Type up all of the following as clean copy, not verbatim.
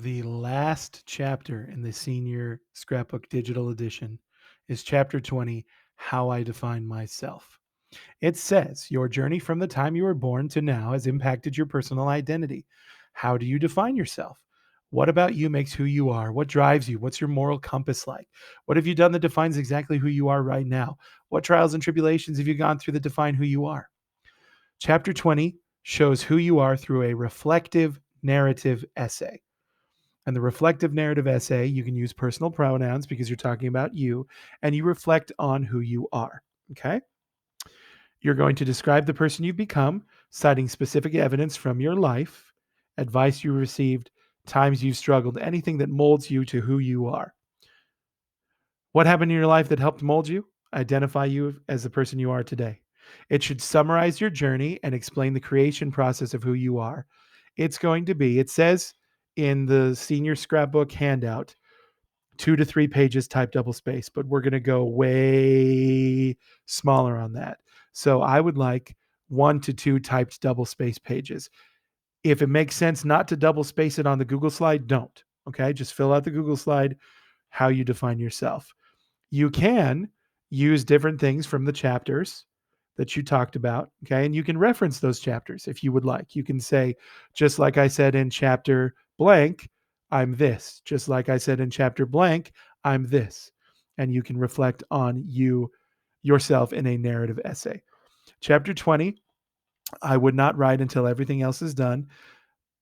The last chapter in the senior scrapbook digital edition is chapter 20, How I Define Myself. It says your journey from the time you were born to now has impacted your personal identity. How do you define yourself? What about you makes who you are? What drives you? What's your moral compass like? What have you done that defines exactly who you are right now? What trials and tribulations have you gone through that define who you are? Chapter 20 shows who you are through a reflective narrative essay. And the reflective narrative essay, you can use personal pronouns because you're talking about you, and you reflect on who you are. Okay. You're going to describe the person you've become, citing specific evidence from your life, advice you received, times you've struggled, anything that molds you to who you are. What happened in your life that helped mold you? Identify you as the person you are today. It should summarize your journey and explain the creation process of who you are. It's going to be, it says in the senior scrapbook handout, 2 to 3 pages type double space, but we're going to go way smaller on that. So I would like 1 to 2 typed double space pages. If it makes sense not to double space it on the Google slide, don't. Okay. Just fill out the Google slide, how you define yourself. You can use different things from the chapters that you talked about. Okay. And you can reference those chapters if you would like. You can say, just like I said in chapter blank, I'm this. Just like I said in chapter blank, I'm this. And you can reflect on yourself in a narrative essay. Chapter 20, I would not write until everything else is done.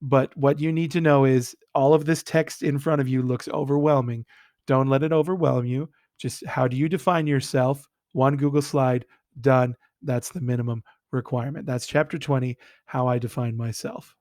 But what you need to know is all of this text in front of you looks overwhelming. Don't let it overwhelm you. Just how do you define yourself? One Google slide, done. That's the minimum requirement. That's chapter 20, how I define myself.